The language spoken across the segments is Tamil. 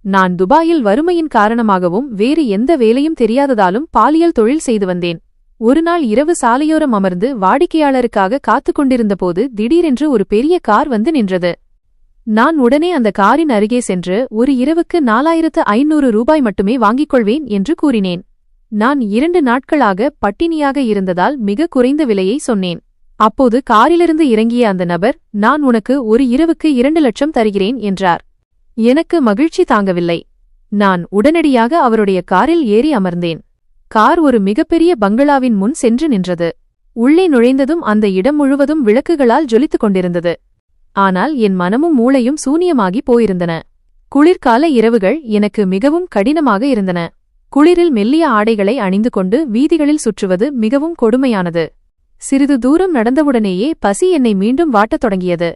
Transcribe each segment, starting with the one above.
நான் துபாயில் வறுமையின் காரணமாகவும் வேறு எந்த வேலையும் தெரியாததாலும் பாலியல் தொழில் செய்து வந்தேன். ஒருநாள் இரவு சாலையோரம் அமர்ந்து வாடிக்கையாளருக்காக காத்துக் கொண்டிருந்தபோது திடீரென்று ஒரு பெரிய கார் வந்து நின்றது. நான் உடனே அந்த காரின் அருகே சென்று ஒரு இரவுக்கு 4500 ரூபாய் மட்டுமே வாங்கிக் கொள்வேன் என்று கூறினேன். நான் 2 நாட்களாக பட்டினியாக இருந்ததால் மிக குறைந்த விலையை சொன்னேன். அப்போது காரிலிருந்து இறங்கிய அந்த நபர், நான் உனக்கு ஒரு இரவுக்கு 2 லட்சம் தருகிறேன் என்றார். எனக்கு மகிழ்ச்சி தாங்கவில்லை. நான் உடனடியாக அவருடைய காரில் ஏறி அமர்ந்தேன். கார் ஒரு மிகப்பெரிய பங்களாவின் முன் சென்று நின்றது. உள்ளே நுழைந்ததும் அந்த இடம் முழுவதும் விளக்குகளால் ஜொலித்துக் கொண்டிருந்தது. ஆனால் என் மனமும் மூளையும் சூனியமாகி போயிருந்தன. குளிர்கால இரவுகள் எனக்கு மிகவும் கடினமாக இருந்தன. குளிரில் மெல்லிய ஆடைகளை அணிந்து கொண்டு வீதிகளில் சுற்றுவது மிகவும் கொடுமையானது. சிறிது தூரம் நடந்தவுடனேயே பசி என்னை மீண்டும் வாட்டத் தொடங்கியது.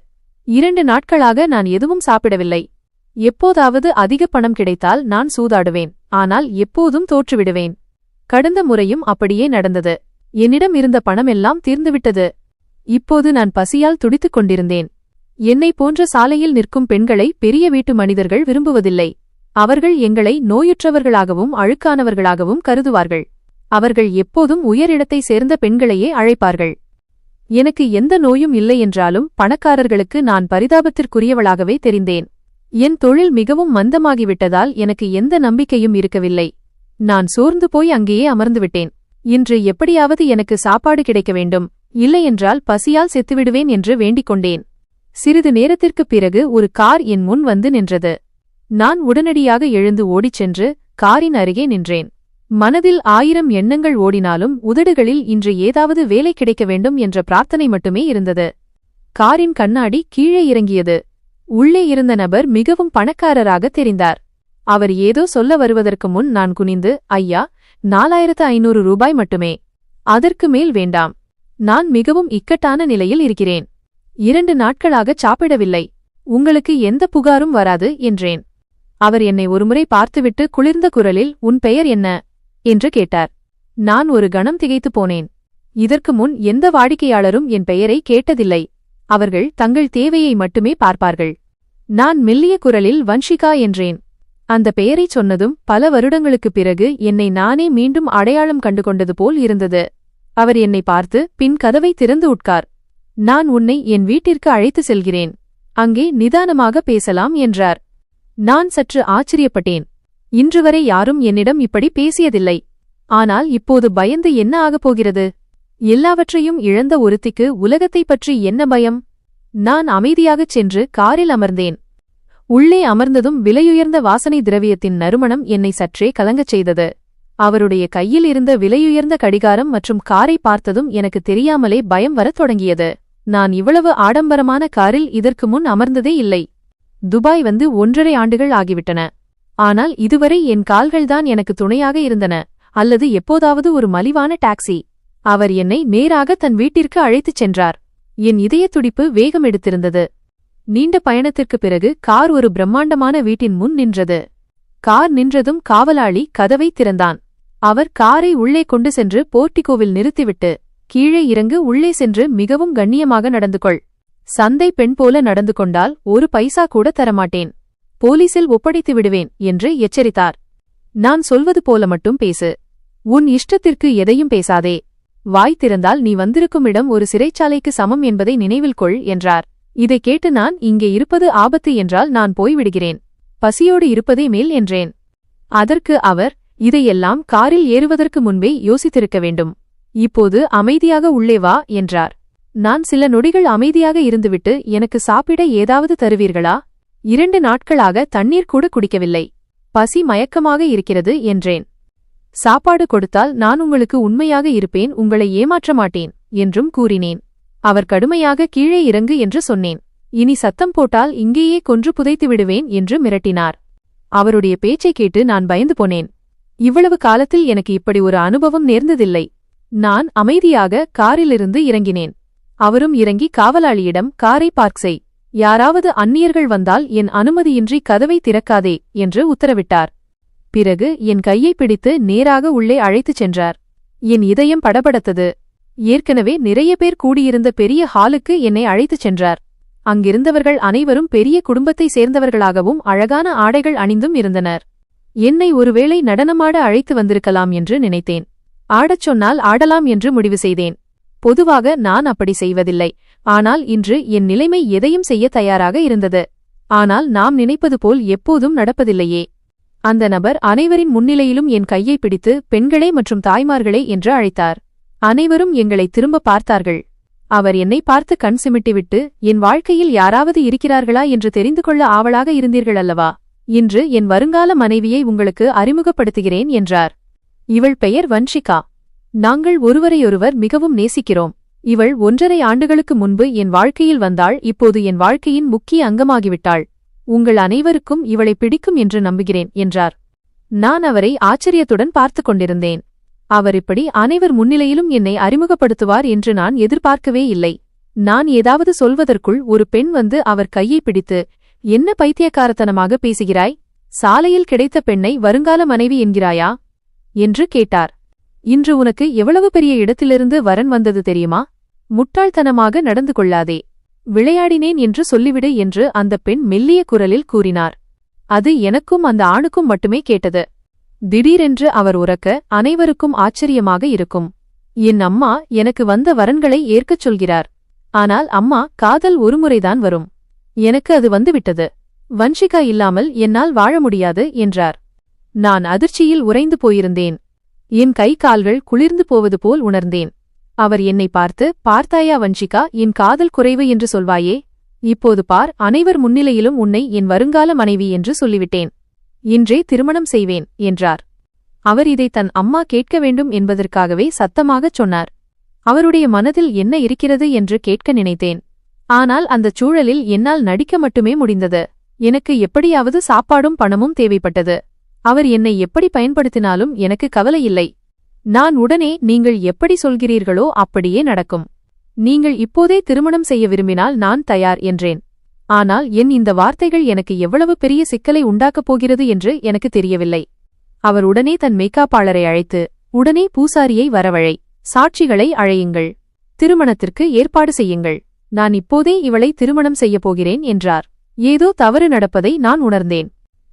2 நாட்களாக நான் எதுவும் சாப்பிடவில்லை. எப்போதாவது அதிக பணம் கிடைத்தால் நான் சூதாடுவேன், ஆனால் எப்போதும் தோற்றுவிடுவேன். கடந்த முறையும் அப்படியே நடந்தது. என்னிடம் இருந்த பணமெல்லாம் தீர்ந்துவிட்டது. இப்போது நான் பசியால் துடித்துக் கொண்டிருந்தேன். என்னை போன்ற சாலையில் நிற்கும் பெண்களை பெரிய வீட்டு மனிதர்கள் விரும்புவதில்லை. அவர்கள் எங்களை நோயுற்றவர்களாகவும் அழுக்கானவர்களாகவும் கருதுவார்கள். அவர்கள் எப்போதும் உயரிடத்தை சேர்ந்த பெண்களையே அழைப்பார்கள். எனக்கு எந்த நோயும் இல்லை என்றாலும் பணக்காரர்களுக்கு நான் பரிதாபத்திற்குரியவளாகவே தெரிந்தேன். என் தொழில் மிகவும் மந்தமாகிவிட்டதால் எனக்கு எந்த நம்பிக்கையும் இருக்கவில்லை. நான் சோர்ந்து போய் அங்கேயே அமர்ந்துவிட்டேன். இன்று எப்படியாவது எனக்கு சாப்பாடு கிடைக்க வேண்டும், இல்லையென்றால் பசியால் செத்துவிடுவேன் என்று வேண்டிக் கொண்டேன். சிறிது நேரத்திற்குப் பிறகு ஒரு கார் என் முன் வந்து நின்றது. நான் உடனடியாக எழுந்து ஓடிச் சென்று காரின் அருகே நின்றேன். மனதில் 1000 எண்ணங்கள் ஓடினாலும் உதடுகளில் இன்று ஏதாவது வேலை கிடைக்க வேண்டும் என்ற பிரார்த்தனை மட்டுமே இருந்தது. காரின் கண்ணாடி கீழே இறங்கியது. உள்ளே இருந்த நபர் மிகவும் பணக்காரராக தெரிந்தார். அவர் ஏதோ சொல்ல வருவதற்கு முன் நான் குனிந்து, ஐயா, 4500 ரூபாய் மட்டுமே, அதற்கு மேல் வேண்டாம். நான் மிகவும் இக்கட்டான நிலையில் இருக்கிறேன். 2 நாட்களாகச் சாப்பிடவில்லை. உங்களுக்கு எந்த புகாரும் வராது என்றேன். அவர் என்னை ஒருமுறை பார்த்துவிட்டு குளிர்ந்த குரலில், உன் பெயர் என்ன என்று கேட்டார். நான் ஒரு கணம் திகைத்துப் போனேன். இதற்கு முன் எந்த வாடிக்கையாளரும் என் பெயரை கேட்டதில்லை. அவர்கள் தங்கள் தேவையை மட்டுமே பார்ப்பார்கள். நான் மெல்லிய குரலில் வன்ஷிகா என்றேன். அந்த பெயரைச் சொன்னதும் பல வருடங்களுக்குப் பிறகு என்னை நானே மீண்டும் அடையாளம் கண்டுகொண்டது போல் இருந்தது. அவர் என்னை பார்த்து, பின் கதவை திறந்து உட்கார். நான் உன்னை என் வீட்டிற்கு அழைத்து செல்கிறேன். அங்கே நிதானமாக பேசலாம் என்றார். நான் சற்று ஆச்சரியப்பட்டேன். இன்றுவரை யாரும் என்னிடம் இப்படி பேசியதில்லை. ஆனால் இப்போது பயந்து என்ன ஆகப் போகிறது? எல்லாவற்றையும் இழந்த ஒருத்திக்கு உலகத்தைப் பற்றி என்ன பயம்? நான் அமைதியாகச் சென்று காரில் அமர்ந்தேன். உள்ளே அமர்ந்ததும் விலையுயர்ந்த வாசனை திரவியத்தின் நறுமணம் என்னை சற்றே கலங்கச் செய்தது. அவருடைய கையில் இருந்த விலையுயர்ந்த கடிகாரம் மற்றும் காரை பார்த்ததும் எனக்கு தெரியாமலே பயம் வரத் தொடங்கியது. நான் இவ்வளவு ஆடம்பரமான காரில் இதற்கு முன் அமர்ந்ததே இல்லை. துபாய் வந்து 1.5 ஆண்டுகள் ஆகிவிட்டன. ஆனால் இதுவரை என் கால்கள்தான் எனக்கு துணையாக இருந்தன, அல்லது எப்போதாவது ஒரு மலிவான டாக்ஸி. அவர் என்னை நேராக தன் வீட்டிற்கு அழைத்துச் சென்றார். என் இதயத் துடிப்பு வேகம் எடுத்திருந்தது. நீண்ட பயணத்திற்குப் பிறகு கார் ஒரு பிரம்மாண்டமான வீட்டின் முன் நின்றது. கார் நின்றதும் காவலாளி கதவை திறந்தான். அவர் காரை உள்ளே கொண்டு சென்று போர்ட்டிகோவில் நிறுத்திவிட்டு, கீழே இறங்கு, உள்ளே சென்று மிகவும் கண்ணியமாக நடந்து கொள். சந்தை பெண் போல நடந்து கொண்டால் ஒரு பைசா கூட தரமாட்டேன். போலீசில் ஒப்படைத்து விடுவேன் என்று எச்சரித்தார். நான் சொல்வது போல மட்டும் பேசு. உன் இஷ்டத்திற்கு எதையும் பேசாதே. வாய் திறந்தால் நீ வந்திருக்கும் இடம் ஒரு சிறைச்சாலைக்கு சமம் என்பதை நினைவில் கொள் என்றார். இதை கேட்டு நான், இங்கே இருப்பது ஆபத்து என்றால் நான் போய்விடுகிறேன். பசியோடு இருப்பதே மேல் என்றேன். அதற்கு அவர், இதையெல்லாம் காரில் ஏறுவதற்கு முன்பே யோசித்திருக்க வேண்டும். இப்போது அமைதியாக உள்ளே வா என்றார். நான் சில நொடிகள் அமைதியாக இருந்துவிட்டு, எனக்கு சாப்பிட ஏதாவது தருவீர்களா? 2 நாட்களாக தண்ணீர் கூட குடிக்கவில்லை. பசி மயக்கமாக இருக்கிறது என்றேன். சாப்பாடு கொடுத்தால் நான் உங்களுக்கு உண்மையாக இருப்பேன், உங்களை ஏமாற்ற மாட்டேன் என்றும் கூறினேன். அவர் கடுமையாக கீழே இறங்கு என்று சொன்னேன். இனி சத்தம் போட்டால் இங்கேயே கொன்று புதைத்து விடுவேன் என்று மிரட்டினார். அவருடைய பேச்சை கேட்டு நான் பயந்து போனேன். இவ்வளவு காலத்தில் எனக்கு இப்படி ஒரு அனுபவம் நேர்ந்ததில்லை. நான் அமைதியாக காரிலிருந்து இறங்கினேன். அவரும் இறங்கி காவலாளியிடம், காரை பார்க் செய். யாராவது அந்நியர்கள் வந்தால் என் அனுமதியின்றி கதவை திறக்காதே என்று உத்தரவிட்டார். பிறகு என் கையை பிடித்து நேராக உள்ளே அழைத்துச் சென்றார். என் இதயம் படபடத்தது. ஏற்கனவே நிறைய பேர் கூடியிருந்த பெரிய ஹாலுக்கு என்னை அழைத்துச் சென்றார். அங்கிருந்தவர்கள் அனைவரும் பெரிய குடும்பத்தை சேர்ந்தவர்களாகவும் அழகான ஆடைகள் அணிந்தும் இருந்தனர். என்னை ஒருவேளை நடனமாட அழைத்து வந்திருக்கலாம் என்று நினைத்தேன். ஆடச் சொன்னால் ஆடலாம் என்று முடிவு செய்தேன். பொதுவாக நான் அப்படி செய்வதில்லை. ஆனால் இன்று என் நிலைமை எதையும் செய்ய தயாராக இருந்தது. ஆனால் நாம் நினைப்பது போல் எப்போதும் நடப்பதில்லையே. அந்த நபர் அனைவரின் முன்னிலையிலும் என் கையை பிடித்து பெண்களே மற்றும் தாய்மார்களே என்று அழைத்தார். அனைவரும் எங்களை திரும்ப பார்த்தார்கள். அவர் என்னை பார்த்து கண் சிமிட்டிவிட்டு, என் வாழ்க்கையில் யாராவது இருக்கிறார்களா என்று தெரிந்து கொள்ள ஆவலாக இருந்தீர்கள் அல்லவா? இன்று என் வருங்கால மனைவியை உங்களுக்கு அறிமுகப்படுத்துகிறேன் என்றார். இவள் பெயர் வன்ஷிகா. நாங்கள் ஒருவரையொருவர் மிகவும் நேசிக்கிறோம். இவள் 1.5 ஆண்டுகளுக்கு முன்பு என் வாழ்க்கையில் வந்தாள். இப்போது என் வாழ்க்கையின் முக்கிய அங்கமாகிவிட்டாள். உங்கள் அனைவருக்கும் இவளை பிடிக்கும் என்று நம்புகிறேன் என்றார். நான் அவரை ஆச்சரியத்துடன் பார்த்துக் கொண்டிருந்தேன். அவர் இப்படி அனைவர் முன்னிலையிலும் என்னை அறிமுகப்படுத்துவார் என்று நான் எதிர்பார்க்கவே இல்லை. நான் ஏதாவது சொல்வதற்குள் ஒரு பெண் வந்து அவர் கையை பிடித்து, என்ன பைத்தியக்காரத்தனமாக பேசுகிறாய்? சாலையில் கிடைத்த பெண்ணை வருங்கால மனைவி என்கிறாயா என்று கேட்டார். இன்று உனக்கு எவ்வளவு பெரிய இடத்திலிருந்து வரன் வந்தது தெரியுமா? முட்டாள்தனமாக நடந்து கொள்ளாதே. விளையாடினேன் என்று சொல்லிவிடு என்று அந்த பெண் மெல்லிய குரலில் கூறினார். அது எனக்கும் அந்த ஆணுக்கும் மட்டுமே கேட்டது. திடீரென்று அவர் உரக்க, அனைவருக்கும் ஆச்சரியமாக இருக்கும். என் அம்மா எனக்கு வந்த வரன்களை ஏற்கச் சொல்கிறார். ஆனால் அம்மா, காதல் ஒருமுறைதான் வரும். எனக்கு அது வந்துவிட்டது. வன்ஷிகா இல்லாமல் என்னால் வாழ முடியாது என்றார். நான் அதிர்ச்சியில் உறைந்து போயிருந்தேன். என் கை கால்கள் குளிர்ந்து போவது போல் உணர்ந்தேன். அவர் என்னை பார்த்து, பார்த்தாயா வன்ஷிகா, என் காதல் குறைவு என்று சொல்வாயே? இப்போது பார், அனைவர் முன்னிலையிலும் உன்னை என் வருங்கால மனைவி என்று சொல்லிவிட்டேன். இன்றே திருமணம் செய்வேன் என்றார். அவர் இதை தன் அம்மா கேட்க வேண்டும் என்பதற்காகவே சத்தமாகச் சொன்னார். அவருடைய மனதில் என்ன இருக்கிறது என்று கேட்க நினைத்தேன். ஆனால் அந்தச் சூழலில் என்னால் நடிக்க மட்டுமே முடிந்தது. எனக்கு எப்படியாவது சாப்பாடும் பணமும் தேவைப்பட்டது. அவர் என்னை எப்படி பயன்படுத்தினாலும் எனக்கு கவலையில்லை. நான் உடனே, நீங்கள் எப்படி சொல்கிறீர்களோ அப்படியே நடக்கும். நீங்கள் இப்போதே திருமணம் செய்ய விரும்பினால் நான் தயார் என்றேன். ஆனால் என் இந்த வார்த்தைகள் எனக்கு எவ்வளவு பெரிய சிக்கலை உண்டாக்கப் போகிறது என்று எனக்கு தெரியவில்லை. அவர் உடனே தன் மேக்காப்பாளரை அழைத்து, உடனே பூசாரியை வரவழை, சாட்சிகளை அழையுங்கள், திருமணத்திற்கு ஏற்பாடு செய்யுங்கள். நான் இப்போதே இவளை திருமணம் செய்யப் போகிறேன் என்றார். ஏதோ தவறு நடப்பதை நான் உணர்ந்தேன்.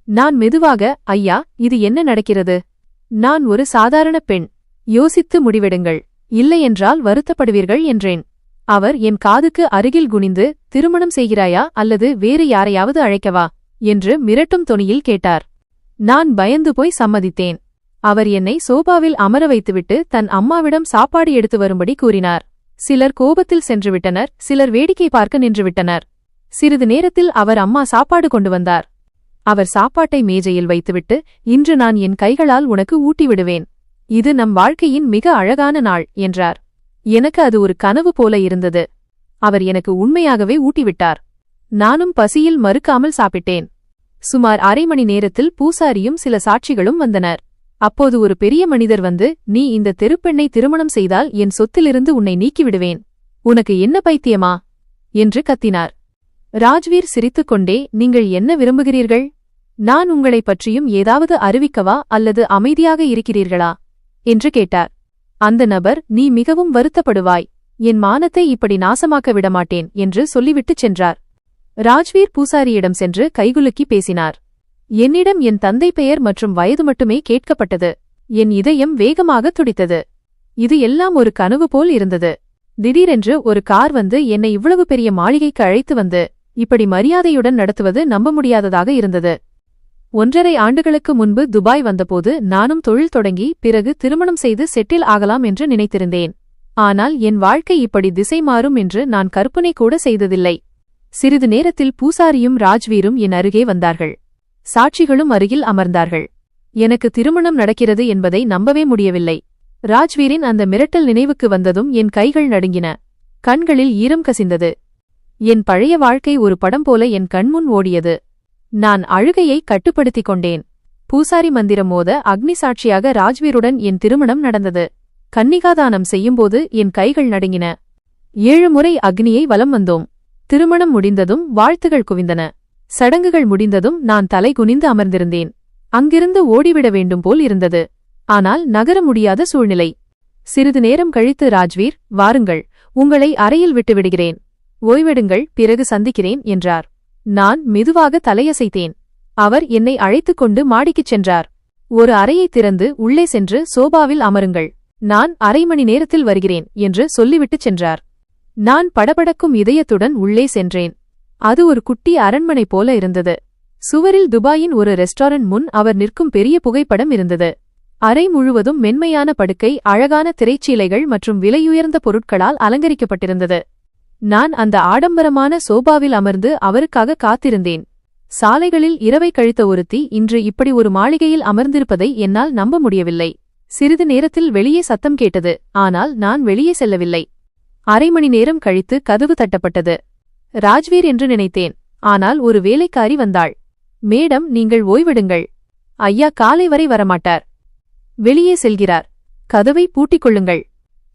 நான் மெதுவாக, ஐயா, இது என்ன நடக்கிறது? நான் ஒரு சாதாரண பெண். யோசித்து முடிவெடுங்கள். இல்லையென்றால் வருத்தப்படுவீர்கள் என்றேன். அவர் என் காதுக்கு அருகில் குனிந்து, திருமணம் செய்கிறாயா அல்லது வேறு யாரையாவது அழைக்கவா என்று மிரட்டும் தொனியில் கேட்டார். நான் பயந்து போய் சம்மதித்தேன். அவர் என்னை சோபாவில் அமர வைத்துவிட்டு தன் அம்மாவிடம் சாப்பாடு எடுத்து வரும்படி கூறினார். சிலர் கோபத்தில் சென்றுவிட்டனர், சிலர் வேடிக்கை பார்க்க நின்றுவிட்டனர். சிறிது நேரத்தில் அவர் அம்மா சாப்பாடு கொண்டு வந்தார். அவர் சாப்பாட்டை மேஜையில் வைத்துவிட்டு, இன்று நான் என் கைகளால் உனக்கு ஊட்டிவிடுவேன். இது நம் வாழ்க்கையின் மிக அழகான நாள் என்றார். எனக்கு அது ஒரு கனவு போல இருந்தது. அவர் எனக்கு உண்மையாகவே ஊட்டிவிட்டார். நானும் பசியில் மறுக்காமல் சாப்பிட்டேன். சுமார் 1/2 மணி நேரத்தில் பூசாரியும் சில சாட்சிகளும் வந்தனர். அப்போது ஒரு பெரிய மனிதர் வந்து, நீ இந்த தெருப்பெண்ணை திருமணம் செய்தால் என் சொத்திலிருந்து உன்னை நீக்கிவிடுவேன். உனக்கு என்ன பைத்தியமா என்று கத்தினார். ராஜ்வீர் சிரித்துக்கொண்டே, நீங்கள் என்ன விரும்புகிறீர்கள்? நான் உங்களைப் பற்றியும் ஏதாவது அறிவிக்கவா அல்லது அமைதியாக இருக்கிறீர்களா என்று கேட்டார். அந்த நபர், நீ மிகவும் வருத்தப்படுவாய். என் மானத்தை இப்படி நாசமாக்க விடமாட்டேன் என்று சொல்லிவிட்டுச் சென்றார். ராஜ்வீர் பூசாரியிடம் சென்று கைகுலுக்கி பேசினார். என்னிடம் என் தந்தை பெயர் மற்றும் வயது மட்டுமே கேட்கப்பட்டது. என் இதயம் வேகமாக துடித்தது. இது எல்லாம் ஒரு கனவு போல் இருந்தது. திடீரென்று ஒரு கார் வந்து என்னை இவ்வளவு பெரிய மாளிகைக்கு அழைத்து வந்து இப்படி மரியாதையுடன் நடத்துவது நம்ப முடியாததாக இருந்தது. 1.5 ஆண்டுகளுக்கு முன்பு துபாய் வந்தபோது நானும் தொழில் தொடங்கி பிறகு திருமணம் செய்து செட்டில் ஆகலாம் என்று நினைத்திருந்தேன். ஆனால் என் வாழ்க்கை இப்படி திசை மாறும் என்று நான் கற்பனை கூட செய்ததில்லை. சிறிது நேரத்தில் பூசாரியும் ராஜ்வீரும் என் அருகே வந்தார்கள். சாட்சிகளும் அருகில் அமர்ந்தார்கள். எனக்கு திருமணம் நடக்கிறது என்பதை நம்பவே முடியவில்லை. ராஜ்வீரின் அந்த மிரட்டல் நினைவுக்கு வந்ததும் என் கைகள் நடுங்கின. கண்களில் ஈரம் கசிந்தது. என் பழைய வாழ்க்கை ஒரு படம் போல என் கண்முன் ஓடியது. நான் அழுகையை கட்டுப்படுத்திக் கொண்டேன். பூசாரி மந்திரம் மோத அக்னி சாட்சியாக ராஜ்வீருடன் என் திருமணம் நடந்தது. கன்னிகாதானம் செய்யும்போது என் கைகள் நடுங்கின. 7 முறை அக்னியை வலம் வந்தோம். திருமணம் முடிந்ததும் வாழ்த்துகள் குவிந்தன. சடங்குகள் முடிந்ததும் நான் தலை குனிந்து அமர்ந்திருந்தேன். அங்கிருந்து ஓடிவிட வேண்டும் போல் இருந்தது. ஆனால் நகர முடியாத சூழ்நிலை. சிறிது நேரம் கழித்து ராஜ்வீர், வாருங்கள், உங்களை அறையில் விட்டுவிடுகிறேன் ஓய்வெடுங்கள், பிறகு சந்திக்கிறேன் என்றார். நான் மெதுவாக தலையசைத்தேன். அவர் என்னை அழைத்துக் கொண்டு மாடிக்குச் சென்றார். ஒரு அறையை திறந்து உள்ளே சென்று சோபாவில் அமருங்கள், நான் அரை மணி நேரத்தில் வருகிறேன் என்று சொல்லிவிட்டுச் சென்றார். நான் படபடக்கும் இதயத்துடன் உள்ளே சென்றேன். அது ஒரு குட்டி அரண்மனை போல இருந்தது. சுவரில் துபாயின் ஒரு ரெஸ்டாரண்ட் முன் அவர் நிற்கும் பெரிய புகைப்படம் இருந்தது. அறை முழுவதும் மென்மையான படுக்கை, அழகான திரைச்சீலைகள் மற்றும் விலையுயர்ந்த பொருட்களால் அலங்கரிக்கப்பட்டிருந்தது. நான் அந்த ஆடம்பரமான சோபாவில் அமர்ந்து அவருக்காக காத்திருந்தேன். சாலைகளில் இரவை கழித்த ஒருத்தி இன்று இப்படி ஒரு மாளிகையில் அமர்ந்திருப்பதை என்னால் நம்ப முடியவில்லை. சிறிது நேரத்தில் வெளியே சத்தம் கேட்டது, ஆனால் நான் வெளியே செல்லவில்லை. அரை மணி நேரம் கழித்து கதவு தட்டப்பட்டது. ராஜ்வீர் என்று நினைத்தேன், ஆனால் ஒரு வேலைக்காரி வந்தாள். மேடம், நீங்கள் ஓய்வெடுங்கள், ஐயா காலை வரை வரமாட்டார், வெளியே செல்கிறார், கதவை பூட்டிக் கொள்ளுங்கள்,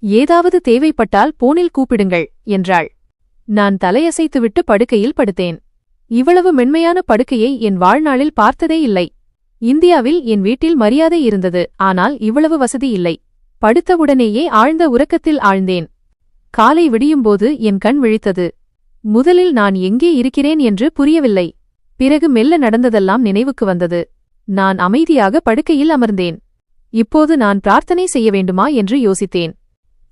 ஏதாவது தேவைப்பட்டால் போனில் கூப்பிடுங்கள் என்றாள். நான் தலையசைத்துவிட்டு படுக்கையில் படுத்தேன். இவ்வளவு மென்மையான படுக்கையை என் வாழ்நாளில் பார்த்ததே இல்லை. இந்தியாவில் என் வீட்டில் மரியாதை இருந்தது, ஆனால் இவ்வளவு வசதி இல்லை. படுத்தவுடனேயே ஆழ்ந்த உறக்கத்தில் ஆழ்ந்தேன். காலை விடியும்போது என் கண் விழித்தது. முதலில் நான் எங்கே இருக்கிறேன் என்று புரியவில்லை. பிறகு மெல்ல நடந்ததெல்லாம் நினைவுக்கு வந்தது. நான் அமைதியாக படுக்கையில் அமர்ந்தேன். இப்போது நான் பிரார்த்தனை செய்ய வேண்டுமா என்று யோசித்தேன்.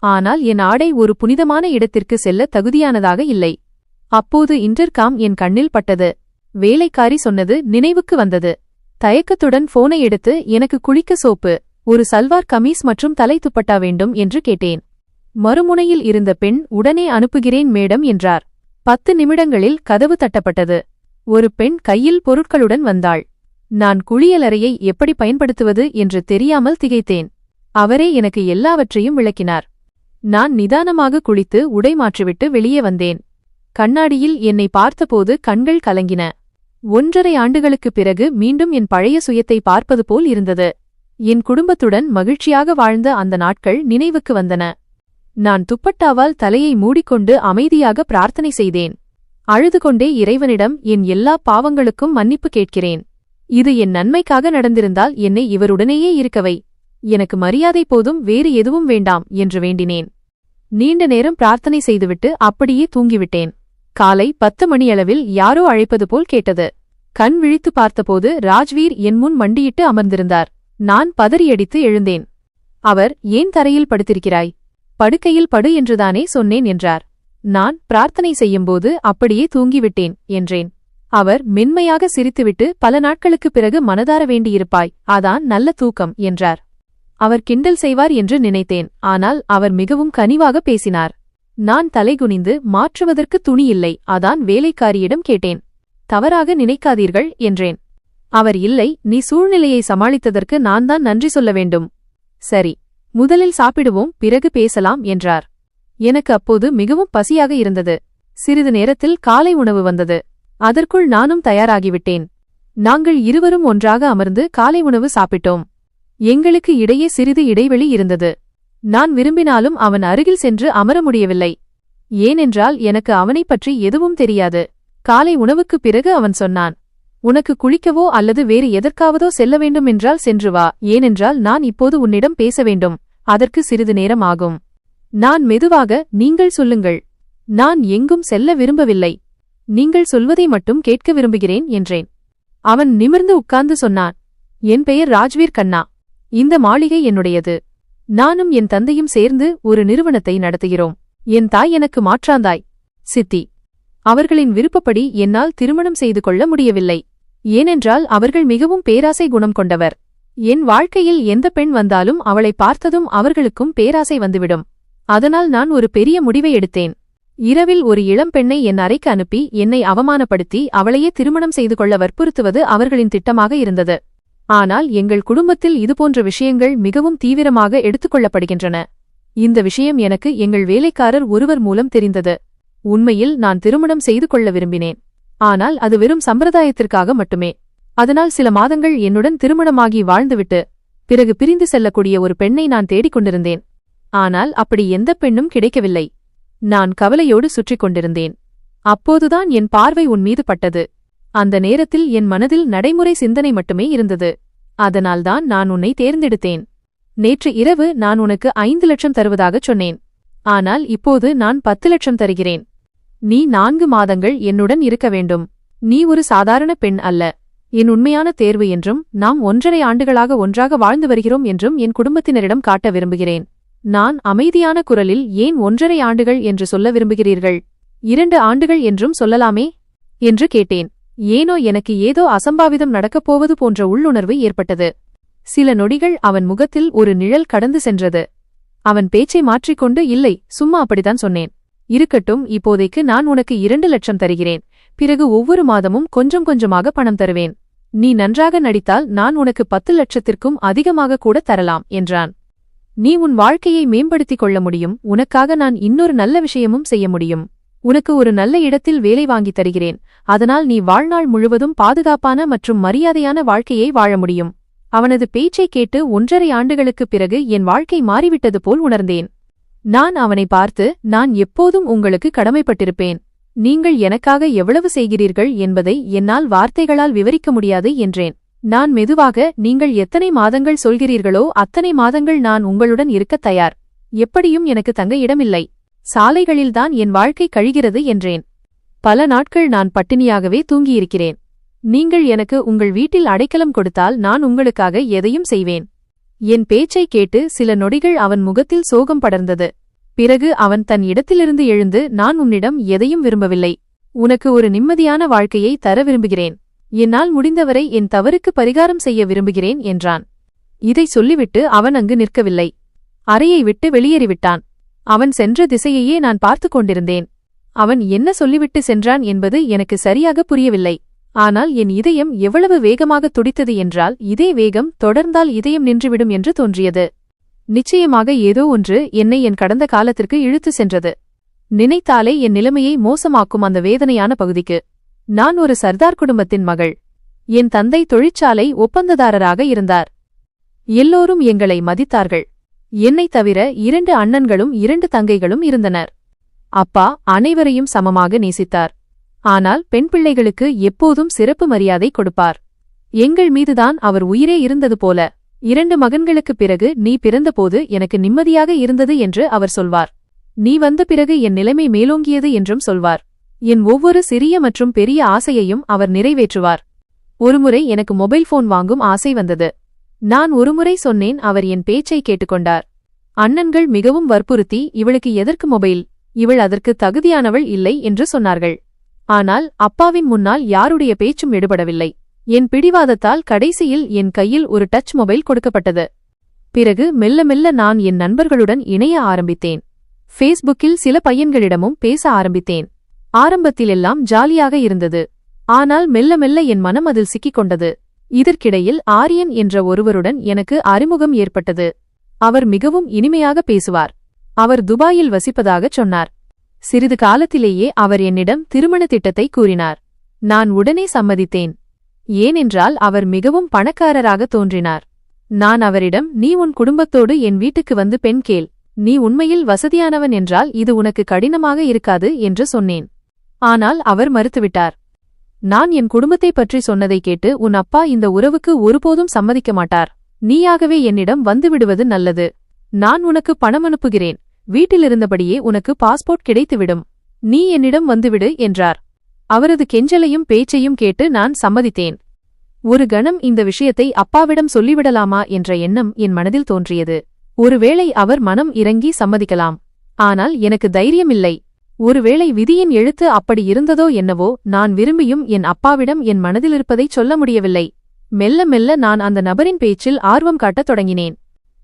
ஆனால் என் ஆடை ஒரு புனிதமான இடத்திற்கு செல்ல தகுதியானதாக இல்லை. அப்போது இன்டர்காம் என் கண்ணில் பட்டது. வேலைக்காரி சொன்னது நினைவுக்கு வந்தது. தயக்கத்துடன் போனை எடுத்து, எனக்கு குளிக்க சோப்பு, ஒரு சல்வார் கமீஸ் மற்றும் தலை துப்பட்டா வேண்டும் என்று கேட்டேன். மறுமுனையில் இருந்த பெண், உடனே அனுப்புகிறேன் மேடம் என்றார். 10 நிமிடங்களில் கதவு தட்டப்பட்டது. ஒரு பெண் கையில் பொருட்களுடன் வந்தாள். நான் குளியலறையை எப்படி பயன்படுத்துவது என்று தெரியாமல் திகைத்தேன். அவரே எனக்கு எல்லாவற்றையும் விளக்கினார். நான் நிதானமாக குளித்து உடை மாற்றிவிட்டு வெளியே வந்தேன். கண்ணாடியில் என்னை பார்த்தபோது கண்கள் கலங்கின. 1.5 ஆண்டுகளுக்குப் பிறகு மீண்டும் என் பழைய சுயத்தை பார்ப்பது போல் இருந்தது. என் குடும்பத்துடன் மகிழ்ச்சியாக வாழ்ந்த அந்த நாட்கள் நினைவுக்கு வந்தன. நான் துப்பட்டாவால் தலையை மூடிக்கொண்டு அமைதியாக பிரார்த்தனை செய்தேன். அழுதுகொண்டே இறைவனிடம் என் எல்லா பாவங்களுக்கும் மன்னிப்பு கேட்கிறேன். இது என் நன்மைக்காக நடந்திருந்தால் என்னை இவருடனேயே இருக்கவை. எனக்கு மரியாதை போதும், வேறு எதுவும் வேண்டாம் என்று வேண்டினேன். நீண்ட நேரம் பிரார்த்தனை செய்துவிட்டு அப்படியே தூங்கிவிட்டேன். காலை 10 மணியளவில் யாரோ அழைப்பது போல் கேட்டது. கண் விழித்து பார்த்தபோது ராஜ்வீர் என் முன் மண்டியிட்டு அமர்ந்திருந்தார். நான் பதறியடித்து எழுந்தேன். அவர், ஏன் தரையில் படுத்திருக்கிறாய்? படுக்கையில் படு என்றுதானே சொன்னேன் என்றார். நான் பிரார்த்தனை செய்யும்போது அப்படியே தூங்கிவிட்டேன் என்றேன். அவர் மென்மையாக சிரித்துவிட்டு, பல நாட்களுக்குப் பிறகு மனதார வேண்டியிருப்பாய், அதான் நல்ல தூக்கம் என்றார். அவர் கிண்டல் செய்வார் என்று நினைத்தேன், ஆனால் அவர் மிகவும் கனிவாக பேசினார். நான் தலைகுனிந்து, மாற்றுவதற்கு துணியில்லை, அதான் வேலைக்காரியிடம் கேட்டேன். தவறாக நினைக்காதீர்கள் என்றேன். அவர், இல்லை, நீ சூழ்நிலையை சமாளித்ததற்கு நான் தான் நன்றி சொல்ல வேண்டும். சரி, முதலில் சாப்பிடுவோம், பிறகு பேசலாம் என்றார். எனக்கு அப்போது மிகவும் பசியாக இருந்தது. சிறிது நேரத்தில் காலை உணவு வந்தது. அதற்குள் நானும் தயாராகிவிட்டேன். நாங்கள் இருவரும் ஒன்றாக அமர்ந்து காலை உணவு சாப்பிட்டோம். எங்களுக்கு இடையே சிறிது இடைவெளி இருந்தது. நான் விரும்பினாலும் அவன் அருகில் சென்று அமர முடியவில்லை. ஏனென்றால் எனக்கு அவனைப் பற்றி எதுவும் தெரியாது. காலை உணவுக்குப் பிறகு அவன் சொன்னான், உனக்கு குளிக்கவோ அல்லது வேறு எதற்காவதோ செல்ல வேண்டுமென்றால் சென்று வா, ஏனென்றால் நான் இப்போது உன்னிடம் பேச வேண்டும், அதற்கு சிறிது நேரம் ஆகும். நான் மெதுவாக, நீங்கள் சொல்லுங்கள், நான் எங்கும் செல்ல விரும்பவில்லை, நீங்கள் சொல்வதை மட்டும் கேட்க விரும்புகிறேன் என்றேன். அவன் நிமிர்ந்து உட்கார்ந்து சொன்னான், என் பெயர் ராஜ்வீர் கண்ணா, இந்த மாளிகை என்னுடையது. நானும் என் தந்தையும் சேர்ந்து ஒரு நிறுவனத்தை நடத்துகிறோம். என் தாய் எனக்கு மாற்றாந்தாய், சித்தி. அவர்களின் விருப்பப்படி என்னால் திருமணம் செய்து கொள்ள முடியவில்லை. ஏனென்றால் அவர்கள் மிகவும் பேராசை குணம் கொண்டவர். என் வாழ்க்கையில் எந்த பெண் வந்தாலும் அவளை பார்த்ததும் அவர்களுக்கும் பேராசை வந்துவிடும். அதனால் நான் ஒரு பெரிய முடிவை எடுத்தேன். இரவில் ஒரு இளம் பெண்ணை என் அறைக்கு அனுப்பி என்னை அவமானப்படுத்தி அவளையே திருமணம் செய்து கொள்ள வற்புறுத்துவது அவர்களின் திட்டமாக இருந்தது. ஆனால் எங்கள் குடும்பத்தில் இதுபோன்ற விஷயங்கள் மிகவும் தீவிரமாக எடுத்துக்கொள்ளப்படுகின்றன. இந்த விஷயம் எனக்கு எங்கள் வேலைக்காரர் ஒருவர் மூலம் தெரிந்தது. உண்மையில் நான் திருமணம் செய்து கொள்ள விரும்பினேன். ஆனால் அது வெறும் சம்பிரதாயத்திற்காக மட்டுமே. அதனால் சில மாதங்கள் என்னுடன் திருமணமாகி வாழ்ந்துவிட்டு பிறகு பிரிந்து செல்லக்கூடிய ஒரு பெண்ணை நான் தேடிக் கொண்டிருந்தேன். ஆனால் அப்படி எந்த பெண்ணும் கிடைக்கவில்லை. நான் கவலையோடு சுற்றிக் கொண்டிருந்தேன். அப்போதுதான் என் பார்வை உன் மீது பட்டது. அந்த நேரத்தில் என் மனதில் நடைமுறை சிந்தனை மட்டுமே இருந்தது. அதனால்தான் நான் உன்னை தேர்ந்தெடுத்தேன். நேற்று இரவு நான் உனக்கு 5 லட்சம் தருவதாகச் சொன்னேன். ஆனால் இப்போது நான் 10 லட்சம் தருகிறேன். நீ 4 மாதங்கள் என்னுடன் இருக்க வேண்டும். நீ ஒரு சாதாரண பெண் அல்ல. என் உண்மையான தேர்வு என்றும் நாம் 1.5 ஆண்டுகளாக ஒன்றாக வாழ்ந்து வருகிறோம் என்றும் என் குடும்பத்தினரிடம் காட்ட விரும்புகிறேன். நான் அமைதியான குரலில் ஏன் 1.5 ஆண்டுகள் என்று சொல்ல விரும்புகிறீர்கள்? 2 ஆண்டுகள் என்றும் சொல்லலாமே என்று கேட்டேன். ஏனோ எனக்கு ஏதோ அசம்பாவிதம் நடக்கப் போவது போன்ற உள்ளுணர்வு ஏற்பட்டது. சில நொடிகள் அவன் முகத்தில் ஒரு நிழல் கடந்து சென்றது. அவன் பேச்சை மாற்றிக்கொண்டு, இல்லை, சும்மா அப்படித்தான் சொன்னேன். இருக்கட்டும், இப்போதைக்கு நான் உனக்கு 2 லட்சம் தருகிறேன். பிறகு ஒவ்வொரு மாதமும் கொஞ்சம் கொஞ்சமாக பணம் தருவேன். நீ நன்றாக நடித்தால் நான் உனக்கு 10 லட்சத்திற்கும் அதிகமாக கூட தரலாம் என்றான். நீ உன் வாழ்க்கையை மேம்படுத்திக் கொள்ள முடியும். உனக்காக நான் இன்னொரு நல்ல விஷயமும் செய்ய முடியும். உனக்கு ஒரு நல்ல இடத்தில் வேலை வாங்கித் தருகிறேன். அதனால் நீ வாழ்நாள் முழுவதும் பாதுகாப்பான மற்றும் மரியாதையான வாழ்க்கையை வாழ முடியும். அவனது பேச்சைக் கேட்டு 1.5 ஆண்டுகளுக்குப் பிறகு என் வாழ்க்கை மாறிவிட்டது போல் உணர்ந்தேன். நான் அவனை பார்த்து, நான் எப்போதும் உங்களுக்கு கடமைப்பட்டிருப்பேன். நீங்கள் எனக்காக எவ்வளவு செய்கிறீர்கள் என்பதை என்னால் வார்த்தைகளால் விவரிக்க முடியாது என்றேன். நான் மெதுவாக, நீங்கள் எத்தனை மாதங்கள் சொல்கிறீர்களோ அத்தனை மாதங்கள் நான் உங்களுடன் இருக்கத் தயார். எப்படியும் எனக்கு தங்க இடமில்லை. சாலைகளில்தான் என் வாழ்க்கை கழிகிறது என்றேன். பல நாட்கள் நான் பட்டினியாகவே தூங்கியிருக்கிறேன். நீங்கள் எனக்கு உங்கள் வீட்டில் அடைக்கலம் கொடுத்தால் நான் உங்களுக்காக எதையும் செய்வேன். என் பேச்சைக் கேட்டு சில நொடிகள் அவன் முகத்தில் சோகம் படர்ந்தது. பிறகு அவன் தன் இடத்திலிருந்து எழுந்து, நான் உன்னிடம் எதையும் விரும்பவில்லை. உனக்கு ஒரு நிம்மதியான வாழ்க்கையை தர விரும்புகிறேன். என்னால் முடிந்தவரை என் தவறுக்கு பரிகாரம் செய்ய விரும்புகிறேன் என்றான். இதை சொல்லிவிட்டு அவன் அங்கு நிற்கவில்லை. அறையை விட்டு வெளியேறிவிட்டான். அவன் சென்ற திசையையே நான் பார்த்துக் கொண்டிருந்தேன். அவன் என்ன சொல்லிவிட்டு சென்றான் என்பது எனக்கு சரியாக புரியவில்லை. ஆனால் என் இதயம் எவ்வளவு வேகமாக துடித்தது என்றால், இதே வேகம் தொடர்ந்தால் இதயம் நின்றுவிடும் என்று தோன்றியது. நிச்சயமாக ஏதோ ஒன்று என்னை என் கடந்த காலத்திற்கு இழுத்து சென்றது. நினைத்தாலே என் நிலைமையை மோசமாக்கும் அந்த வேதனையான பகுதிக்கு. நான் ஒரு சர்தார் குடும்பத்தின் மகள். என் தந்தை தொழிற்சாலை ஒப்பந்ததாரராக இருந்தார். எல்லோரும் எங்களை மதித்தார்கள். என்னைத் தவிர 2 அண்ணன்களும் 2 தங்கைகளும் இருந்தனர். அப்பா அனைவரையும் சமமாக நேசித்தார். ஆனால் பெண் பிள்ளைகளுக்கு எப்போதும் சிறப்பு மரியாதை கொடுப்பார். எங்கள் மீதுதான் அவர் உயிரே இருந்தது போல. 2 மகன்களுக்குப் பிறகு நீ பிறந்தபோது எனக்கு நிம்மதியாக இருந்தது என்று அவர் சொல்வார். நீ வந்த பிறகு என் நிலைமை மேலோங்கியது என்றும் சொல்வார். என் ஒவ்வொரு சிறிய மற்றும் பெரிய ஆசையையும் அவர் நிறைவேற்றுவார். ஒருமுறை எனக்கு மொபைல் போன் வாங்கும் ஆசை வந்தது. நான் ஒருமுறை சொன்னேன். அவர் என் பேச்சை கேட்டுக்கொண்டார். அண்ணன்கள் மிகவும் வற்புறுத்தி, இவளுக்கு எதற்கு மொபைல், இவள் அதற்கு தகுதியானவள் இல்லை என்று சொன்னார்கள். ஆனால் அப்பாவின் முன்னால் யாருடைய பேச்சும் எடுபடவில்லை. என் பிடிவாதத்தால் கடைசியில் என் கையில் ஒரு டச் மொபைல் கொடுக்கப்பட்டது. பிறகு மெல்ல மெல்ல நான் என் நண்பர்களுடன் இணைய ஆரம்பித்தேன். ஃபேஸ்புக்கில் சில பையன்களிடமும் பேச ஆரம்பித்தேன். ஆரம்பத்திலெல்லாம் ஜாலியாக இருந்தது. ஆனால் மெல்ல மெல்ல என் மனம் அதில் சிக்கிக் கொண்டது. இதற்கிடையில் ஆரியன் என்ற ஒருவருடன் எனக்கு அறிமுகம் ஏற்பட்டது. அவர் மிகவும் இனிமையாக பேசுவார். அவர் துபாயில் வசிப்பதாகச் சொன்னார். சிறிது காலத்திலேயே அவர் என்னிடம் திருமண திட்டத்தை கூறினார். நான் உடனே சம்மதித்தேன். ஏனென்றால் அவர் மிகவும் பணக்காரராக தோன்றினார். நான் அவரிடம், நீ உன் குடும்பத்தோடு என் வீட்டுக்கு வந்து பெண் கேள். நீ உண்மையில் வசதியானவன் என்றால் இது உனக்கு கடினமாக இருக்காது என்று சொன்னேன். ஆனால் அவர் மறுத்துவிட்டார். நான் என் குடும்பத்தைப் பற்றி சொன்னதை கேட்டு, உன் அப்பா இந்த உறவுக்கு ஒருபோதும் சம்மதிக்க மாட்டார். நீயாகவே என்னிடம் வந்துவிடுவது நல்லது. நான் உனக்கு பணம் அனுப்புகிறேன். வீட்டிலிருந்தபடியே உனக்கு பாஸ்போர்ட் கிடைத்துவிடும். நீ என்னிடம் வந்துவிடு என்றார். அவரது கெஞ்சலையும் பேச்சையும் கேட்டு நான் சம்மதித்தேன். ஒரு கணம் இந்த விஷயத்தை அப்பாவிடம் சொல்லிவிடலாமா என்ற எண்ணம் என் மனதில் தோன்றியது. ஒருவேளை அவர் மனம் இறங்கி சம்மதிக்கலாம். ஆனால் எனக்கு தைரியமில்லை. ஒருவேளை விதியின் எழுத்து அப்படி இருந்ததோ என்னவோ, நான் விரும்பியும் என் அப்பாவிடம் என் மனதிலிருப்பதைச் சொல்ல முடியவில்லை. மெல்ல மெல்ல நான் அந்த நபரின் பேச்சில் ஆர்வம் காட்டத் தொடங்கினேன்.